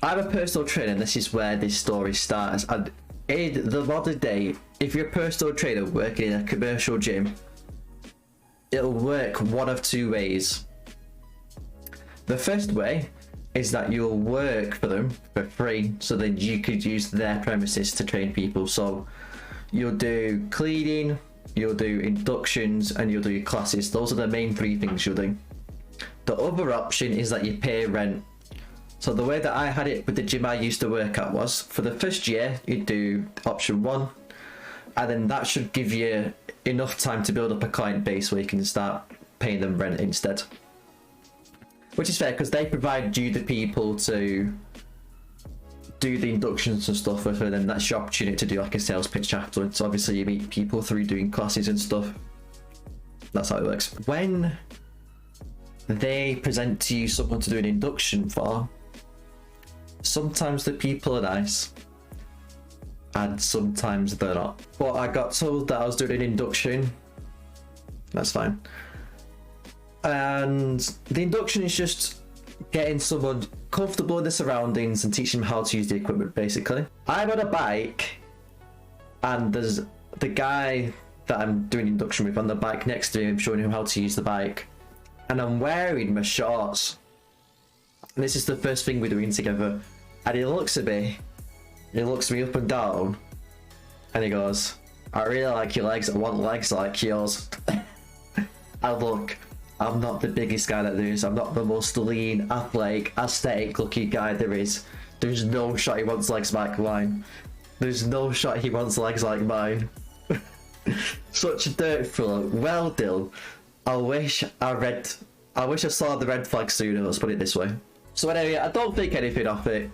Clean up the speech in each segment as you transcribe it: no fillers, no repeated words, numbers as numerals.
I'm a personal trainer, and this is where this story starts. And in the modern day, if you're a personal trainer working in a commercial gym, it'll work one of two ways. The first way is that you'll work for them for free, so then you could use their premises to train people. So you'll do cleaning, you'll do inductions, and you'll do classes. Those are the main three things you'll do. The other option is that you pay rent. So the way that I had it with the gym I used to work at was, for the first year, you'd do option 1, and then that should give you enough time to build up a client base where you can start paying them rent instead. Which is fair, because they provide you the people to do the inductions and stuff with, and then that's your opportunity to do like a sales pitch afterwards. So obviously you meet people through doing classes and stuff. That's how it works. When they present to you someone to do an induction for, sometimes the people are nice and sometimes they're not. But I got told that I was doing an induction. That's fine. And the induction is just getting someone comfortable in the surroundings and teaching them how to use the equipment, basically. I'm on a bike and there's the guy that I'm doing induction with on the bike next to me. I'm showing him how to use the bike, and I'm wearing my shorts. And this is the first thing we're doing together. And he looks at me, he looks me up and down, and he goes, "I really like your legs, I want legs like yours." I look, I'm not the biggest guy that there is, I'm not the most lean, athletic, aesthetic looking guy there is. There's no shot he wants legs like mine. There's no shot he wants legs like mine. Such a dirt throw, well done. I wish I saw the red flag sooner, let's put it this way. So anyway, I don't think anything of it.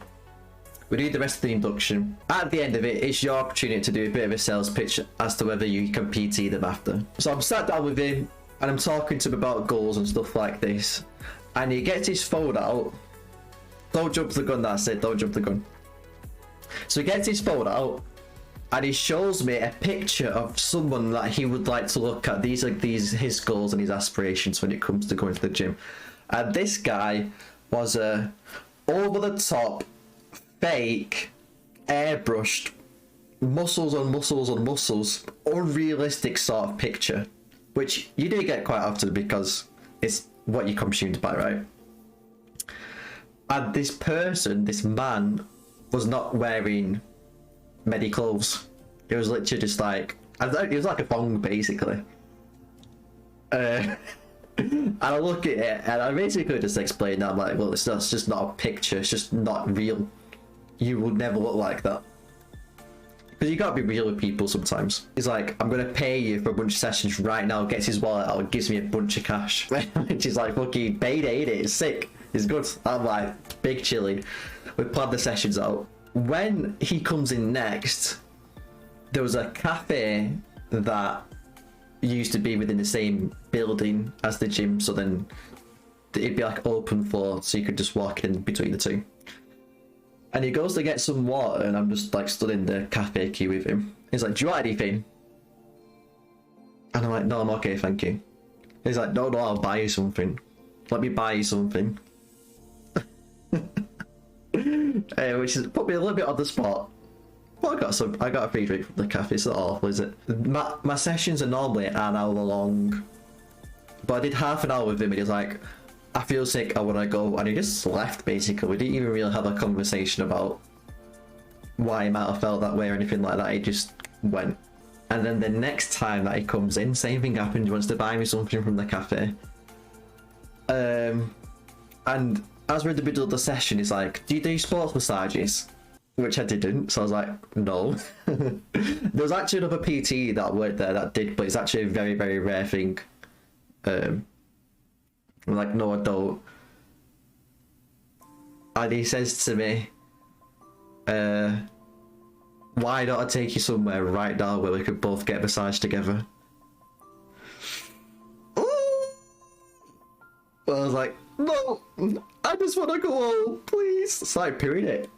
We do the rest of the induction. At the end of it, it's your opportunity to do a bit of a sales pitch as to whether you can PT them after. So I'm sat down with him and I'm talking to him about goals and stuff like this. And he gets his phone out. Don't jump the gun, that's it, don't jump the gun. So he gets his phone out and he shows me a picture of someone that he would like to look at. These are his goals and his aspirations when it comes to going to the gym. And this guy was a over the top, fake, airbrushed, muscles on muscles on muscles, unrealistic sort of picture, which you do get quite often because it's what you're consumed by, right? And this person, this man, was not wearing many clothes. It was literally just like, it was like a thong basically. And I look at it and I basically just explain that I'm like, well, it's just not a picture, it's just not real. You would never look like that. Because you gotta be real with people sometimes. He's like, I'm gonna pay you for a bunch of sessions right now, gets his wallet out and gives me a bunch of cash. Which is like fucking payday, ain't it? It's sick. It's good. I'm like, big chilling. We planned the sessions out. When he comes in next, there was a cafe that used to be within the same building as the gym, so then it'd be like open floor, so you could just walk in between the two. And he goes to get some water, and I'm just like stood in the cafe queue with him. He's like, "Do you want anything?" And I'm like, "No, I'm okay, thank you." He's like, "No, I'll buy you something. Let me buy you something." Which is put me a little bit on the spot. But I got a free drink from the cafe. It's not awful, is it? My sessions are normally an hour long, but I did half an hour with him, and he's like, "I feel sick, I want to go," and he just left basically. We didn't even really have a conversation about why he might have felt that way or anything like that. He just went. And then the next time that he comes in, same thing happened. He wants to buy me something from the cafe. And as we're in the middle of the session, he's like, "Do you do sports massages?" Which I didn't, so I was like, "No." There was actually another PT that worked there that did, but it's actually a very, very rare thing. I'm like, "No, I don't." And he says to me, "Why don't I take you somewhere right now where we could both get a massage together?" Ooh! Well, I was like, "No, I just want to go home, please." So I period it.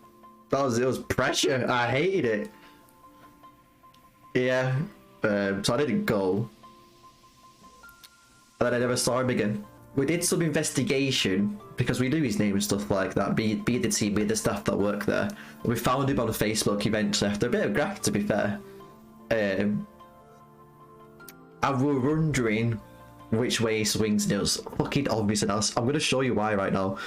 It was pressure. I hated it. Yeah. So I didn't go. And then I never saw him again. we did some investigation because we knew his name and stuff like that. Be the team, be the staff that work there. We found him on Facebook eventually after a bit of graft, to be fair. And we're wondering which way he swings, and it was fucking obvious. And I'm going to show you why right now.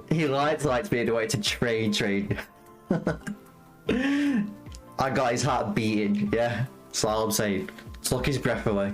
He likes being away to train. I got his heart beating, yeah. That's all I'm saying. Took his breath away.